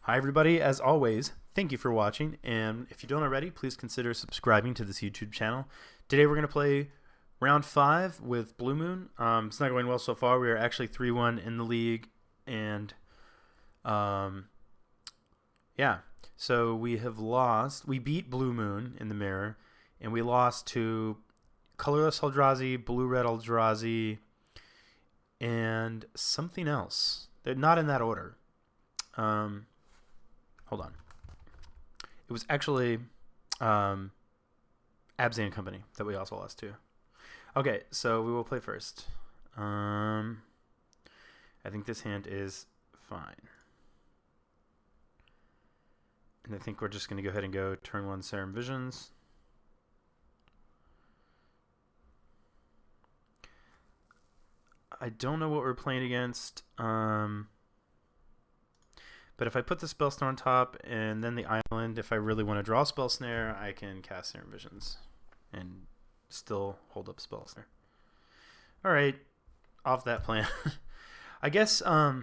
Hi, everybody. As always, thank you for watching. And if you don't already, please consider subscribing to this YouTube channel. Today, we're going to play round 5 with Blue Moon. It's not going well so far. We are actually 3-1 in the league. And yeah, so we have lost. We beat Blue Moon in the mirror. And we lost to Colorless Eldrazi, Blue-Red Eldrazi, and something else. They're not in that order. Hold on. It was actually Abzan Company that we also lost to. Okay, so we will play first. I think this hand is fine. And I think we're just going to go ahead and go turn 1 Serum Visions. I don't know what we're playing against. But if I put the Spell Snare on top and then the island, if I really want to draw Spell Snare, I can cast Serum Visions and still hold up Spell Snare. Alright, off that plan. I guess, I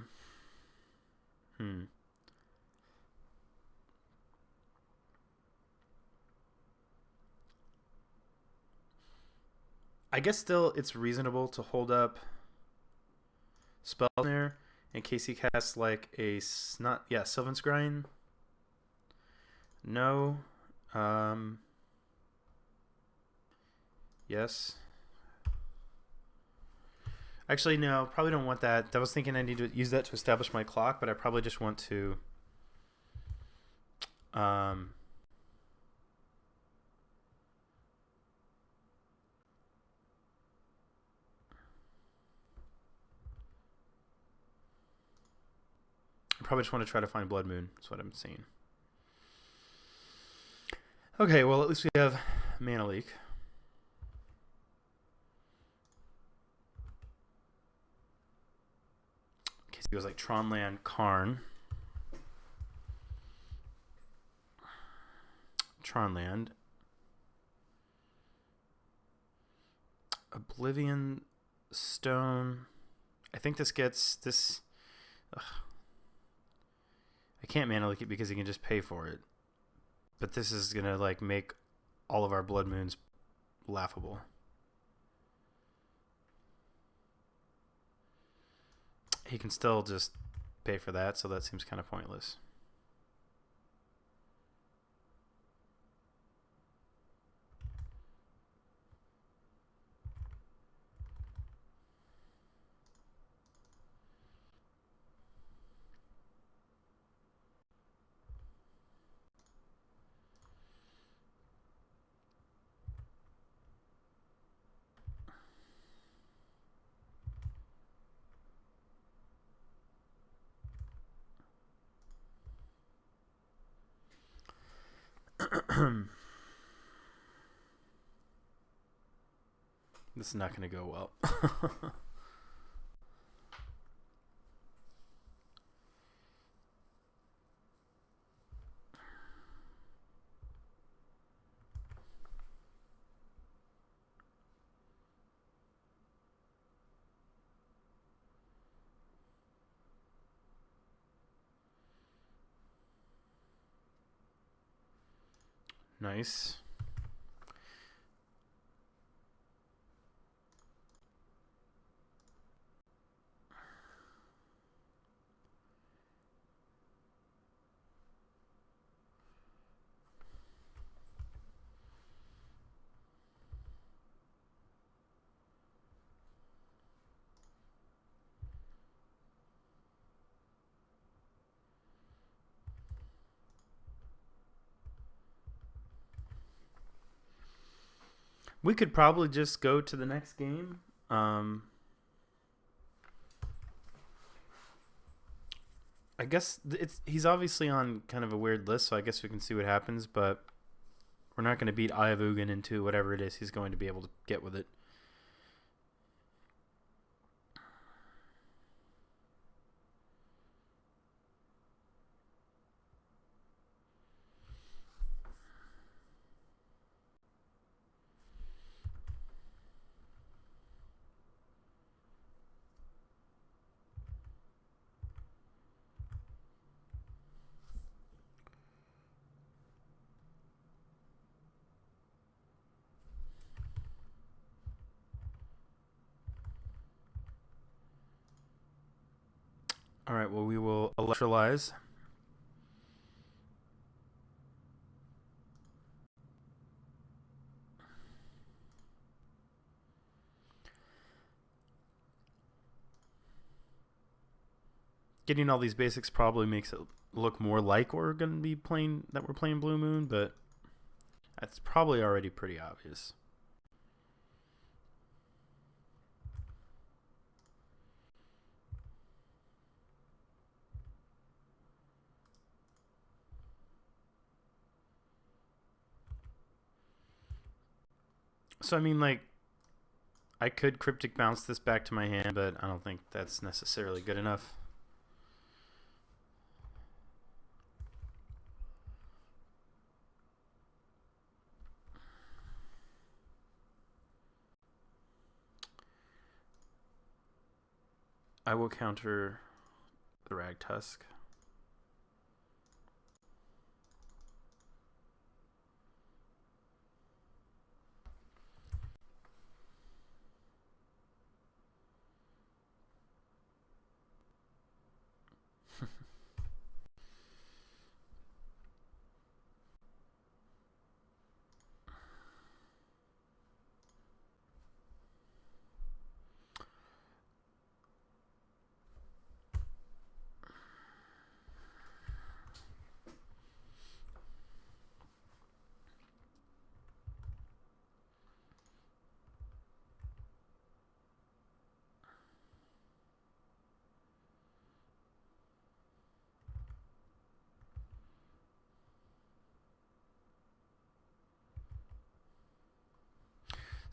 guess still it's reasonable to hold up Spell Snare in case he casts like a Sylvan Scrying. No. Yes. Actually, no. Probably don't want that. I was thinking I need to use that to establish my clock, but I probably just want to. I probably just want to try to find Blood Moon. That's what I'm seeing. Okay, well, at least we have Mana Leak. In case he goes like Tron Land, Karn. Tron Land. Oblivion Stone. I think this gets this. Ugh. I can't Mana Leak it because he can just pay for it. But this is going to like make all of our Blood Moons laughable. He can still just pay for that, so that seems kind of pointless. This is not going to go well. Nice. We could probably just go to the next game. I guess he's obviously on kind of a weird list, so I guess we can see what happens, but we're not going to beat Eye of Ugin into whatever it is he's going to be able to get with it. All right, well, we will electrolyze. Getting all these basics probably makes it look more like we're going to be playing, that we're playing Blue Moon, but that's probably already pretty obvious. So, I mean, like, I could Cryptic bounce this back to my hand, but I don't think that's necessarily good enough. I will counter the Rag Tusk.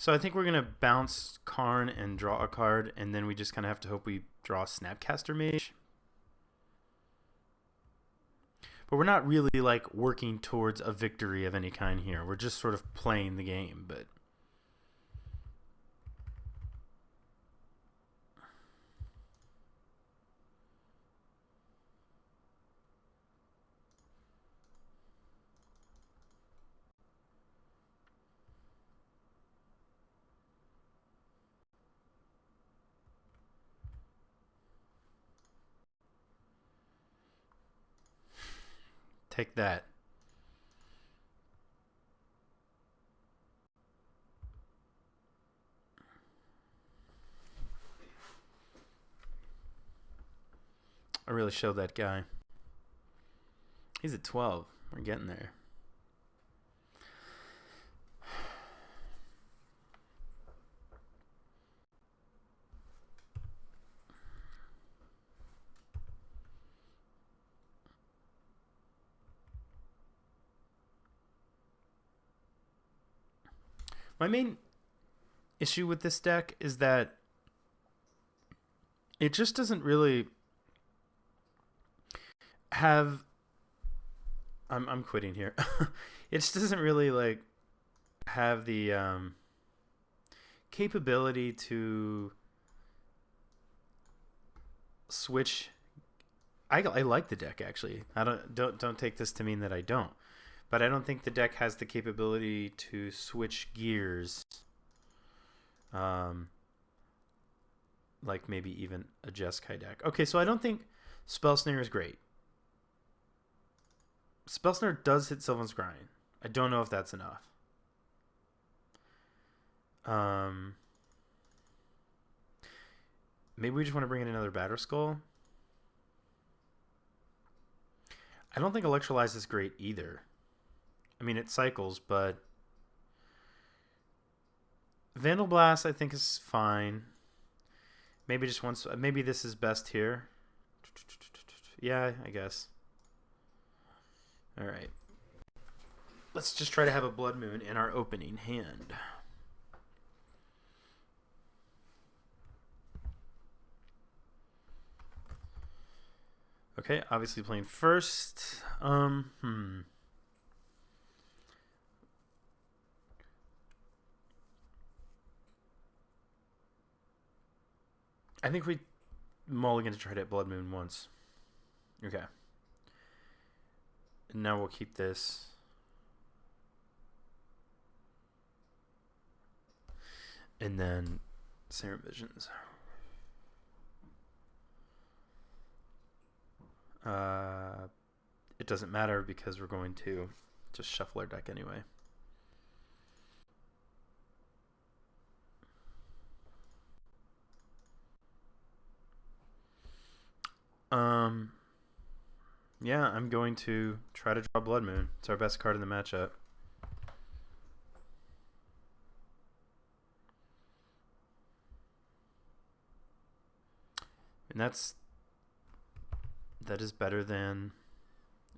So I think we're gonna bounce Karn and draw a card, and then we just kind of have to hope we draw Snapcaster Mage. But we're not really like working towards a victory of any kind here. We're just sort of playing the game, but take that. I really showed that guy. He's at 12. We're getting there. My main issue with this deck is that it just doesn't really have. I'm quitting here. It just doesn't really like have the capability to switch. I like the deck actually. I don't take this to mean that I don't, but I don't think the deck has the capability to switch gears. Um, like maybe even a Jeskai deck. Okay, so I don't think Spell Snare is great. Spell Snare does hit Sylvan's Grind. I don't know if that's enough. Maybe we just want to bring in another Batterskull. I don't think Electrolyze is great either. I mean, it cycles, but Vandal Blast I think is fine. Maybe just once. Maybe this is best here. Yeah, I guess. All right. Let's just try to have a Blood Moon in our opening hand. Okay, obviously playing first. I think we mulligan to try to hit Blood Moon once. Okay. And now we'll keep this. And then Serum Visions. It doesn't matter because we're going to just shuffle our deck anyway. Yeah, I'm going to try to draw Blood Moon. It's our best card in the matchup. And that is better than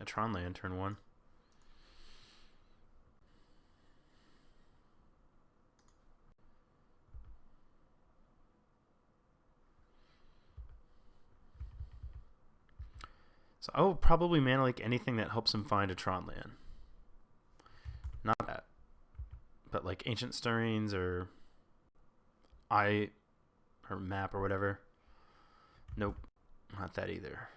a Tron land turn 1. So I will probably mana leak anything that helps him find a Tron land. Not that. But like Ancient Stirrings or Map or whatever. Nope. Not that either.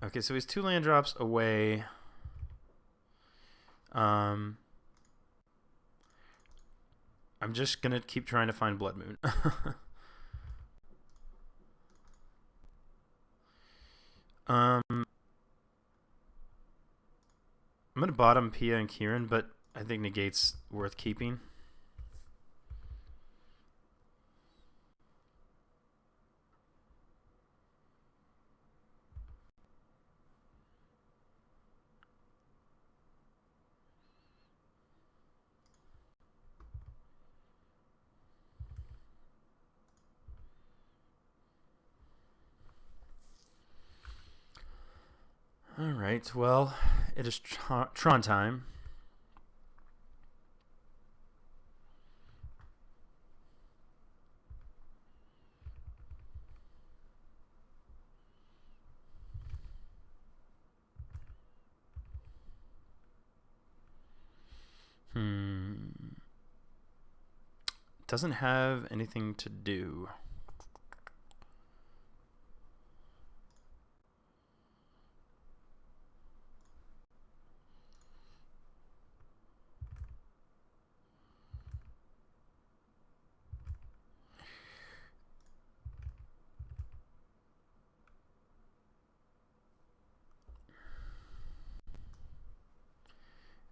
Okay, so he's 2 land drops away. I'm just gonna keep trying to find Blood Moon. I'm gonna bottom Pia and Kieran, but I think Negate's worth keeping. Alright, well, it is Tron time. Doesn't have anything to do.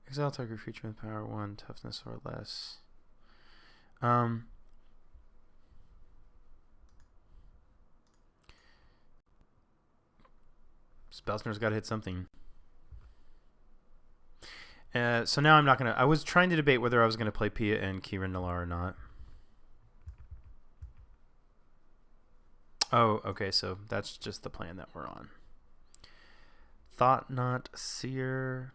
Exile target creature with power 1, toughness or less. Spellsnar's got to hit something. So now I'm not going to... I was trying to debate whether I was going to play Pia and Kieran Nalaar or not. Oh, okay, so that's just the plan that we're on. Thought Knot, Seer...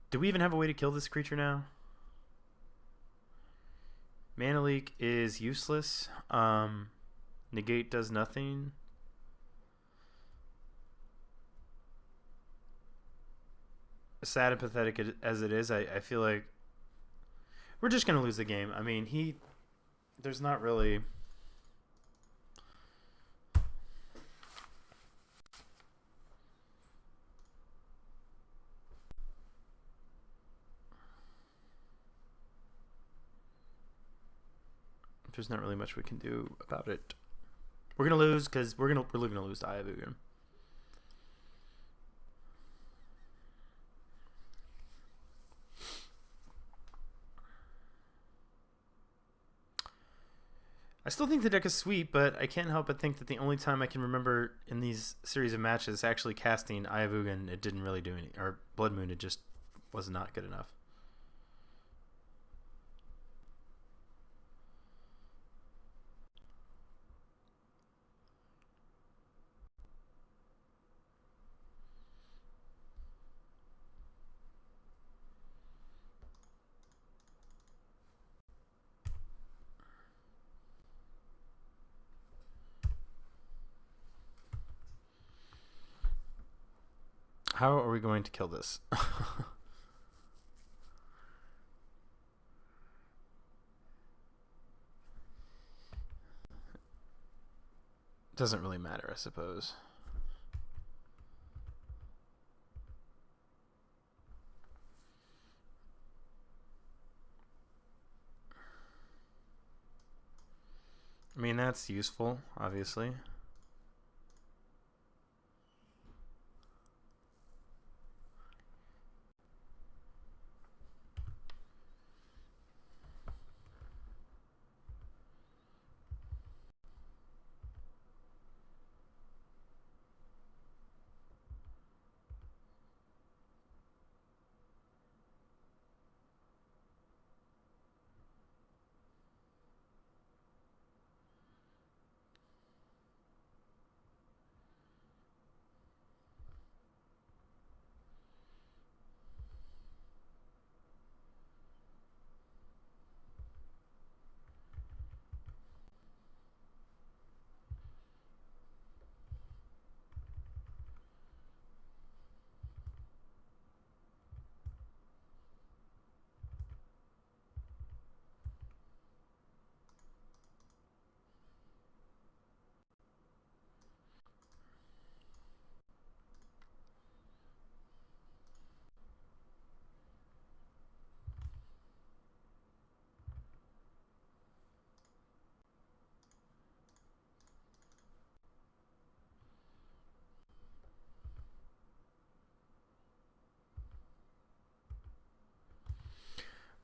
Do we even have a way to kill this creature now? Mana Leak is useless. Negate does nothing. Sad and pathetic as it is, I feel like we're just going to lose the game. I mean, there's not really... There's not really much we can do about it. We're gonna lose because we're really gonna lose to Eye of Ugin. I still think the deck is sweet, but I can't help but think that the only time I can remember in these series of matches actually casting Eye of Ugin, it didn't really do any, or Blood Moon, it just was not good enough. How are we going to kill this? Doesn't really matter, I suppose. I mean, that's useful, obviously.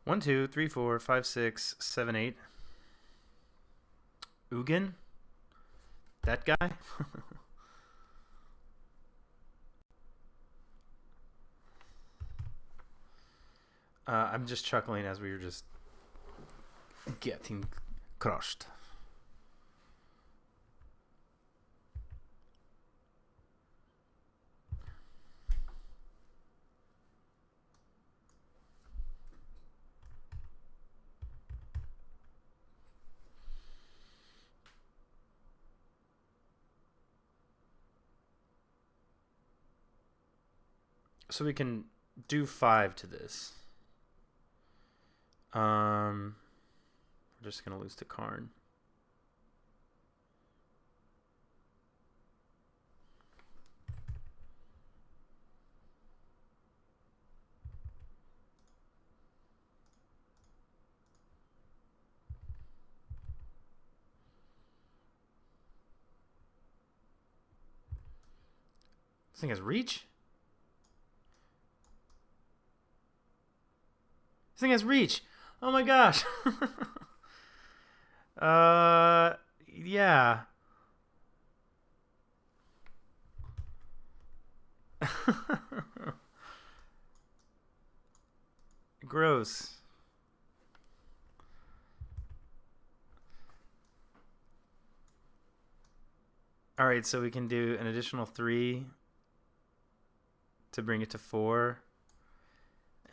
One, two, three, four, five, six, seven, eight. Ugin? That guy? I'm just chuckling as we were just getting crushed. So we can do 5 to this. We're just gonna lose to Karn. This thing has reach? This thing has reach! Oh my gosh! Yeah. Gross. Alright, so we can do an additional 3 to bring it to 4.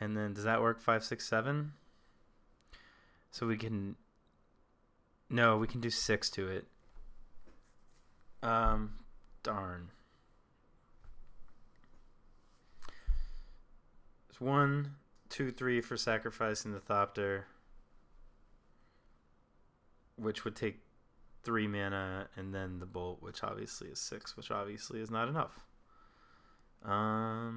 And then does that work? 5, 6, 7? So we can... No, we can do 6 to it. Darn. It's 1, 2, 3 for sacrificing the Thopter, which would take 3 mana, and then the Bolt, which obviously is 6, which obviously is not enough. I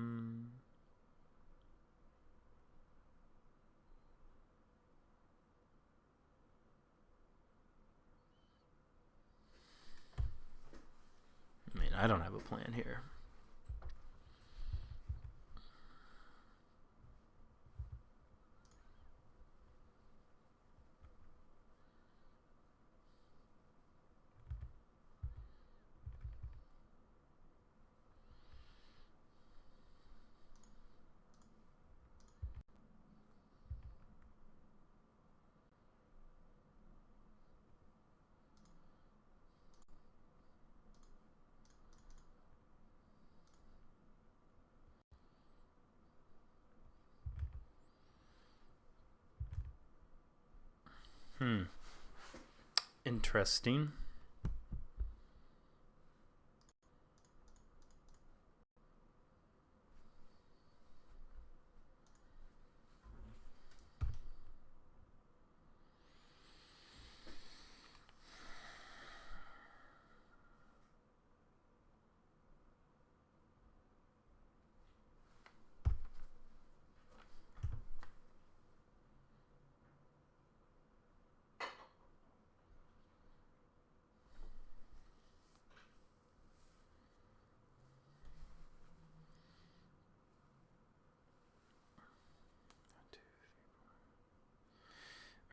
mean, I don't have a plan here. Interesting.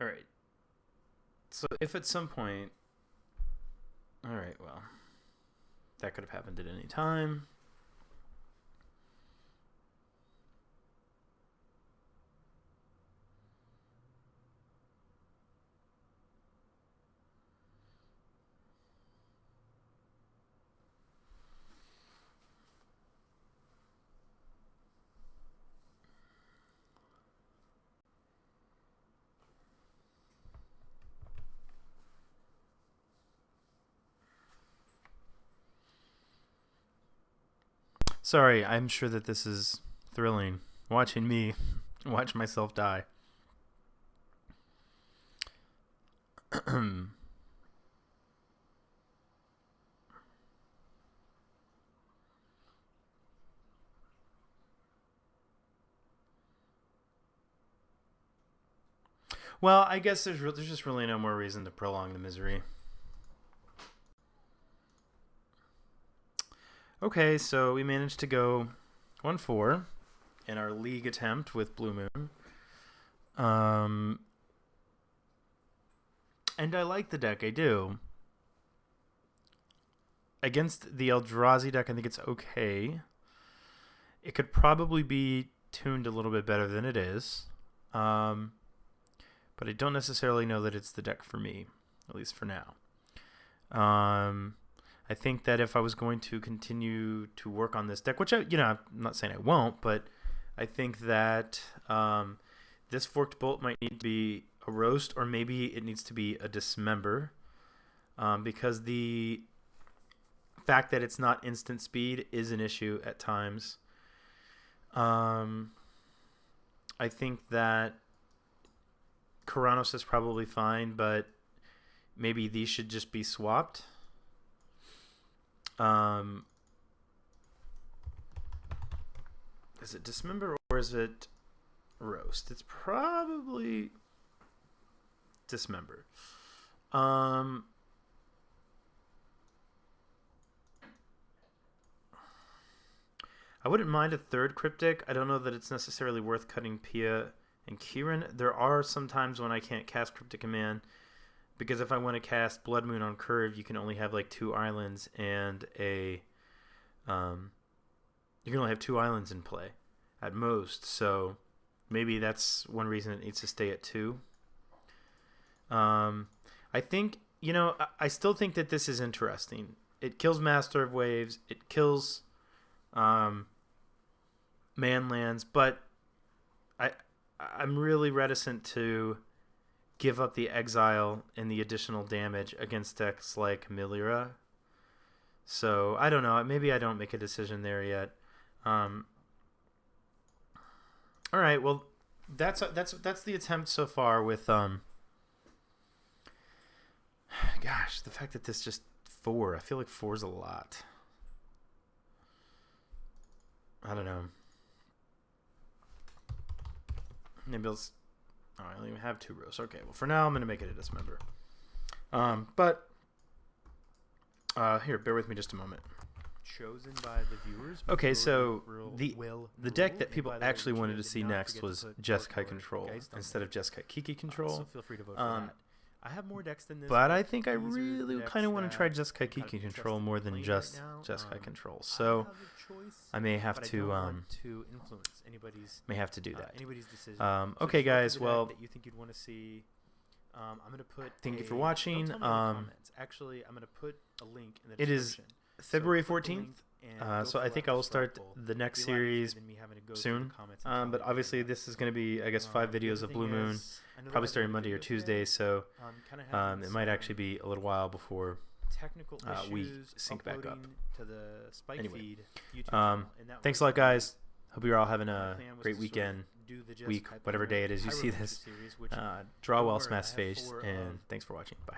All right. So if at some point, all right, well, that could have happened at any time. Sorry, I'm sure that this is thrilling. Watching me watch myself die. Well, I guess there's just really no more reason to prolong the misery. Okay, so we managed to go 1-4 in our league attempt with Blue Moon. And I like the deck, I do. Against the Eldrazi deck, I think it's okay. It could probably be tuned a little bit better than it is. But I don't necessarily know that it's the deck for me, at least for now. I think that if I was going to continue to work on this deck, which I'm not saying I won't, but I think that this Forked Bolt might need to be a roast, or maybe it needs to be a dismember, because the fact that it's not instant speed is an issue at times. I think that Keranos is probably fine, but maybe these should just be swapped. Is it dismember or is it roast? It's probably dismember. I wouldn't mind a third cryptic. I don't know that it's necessarily worth cutting Pia and Kieran. There are some times when I can't cast Cryptic Command, because if I want to cast Blood Moon on curve, you can only have like 2 islands and a you can only have 2 islands in play at most. So maybe that's one reason it needs to stay at 2. I think, I still think that this is interesting. It kills Master of Waves. It kills Manlands, but I'm really reticent to give up the exile and the additional damage against decks like Milira. So I don't know. Maybe I don't make a decision there yet. All right. Well, that's the attempt so far with Gosh, the fact that this just 4. I feel like 4 is a lot. I don't know. Maybe I only even have 2 rows. Okay, well, for now, I'm going to make it a dismember. But here, bear with me just a moment. Chosen by the viewers. Okay, so the deck that people actually wanted to see next was Jeskai Control instead of Jeskai Kiki Control. So feel free to vote for that. I have more decks than this. But I think I really kind of want to try Jeskai Kiki Control more than just Jeskai Control. So I may have to influence anybody's may have to do that. Anybody's decision. Okay, guys. Well, that you think you'd want to see. I'm gonna put. Thank you for watching. Actually, I'm gonna put a link in the description. It is February 14th. So I think I will start the next series soon. But obviously this is going to be, I guess, 5 videos of Blue Moon, probably starting Monday or Tuesday. So it might actually be a little while before we sync back up. Anyway, thanks a lot, guys. Hope you're all having a great weekend, week, whatever day it is you see this. Draw well, smash face, and thanks for watching. Bye.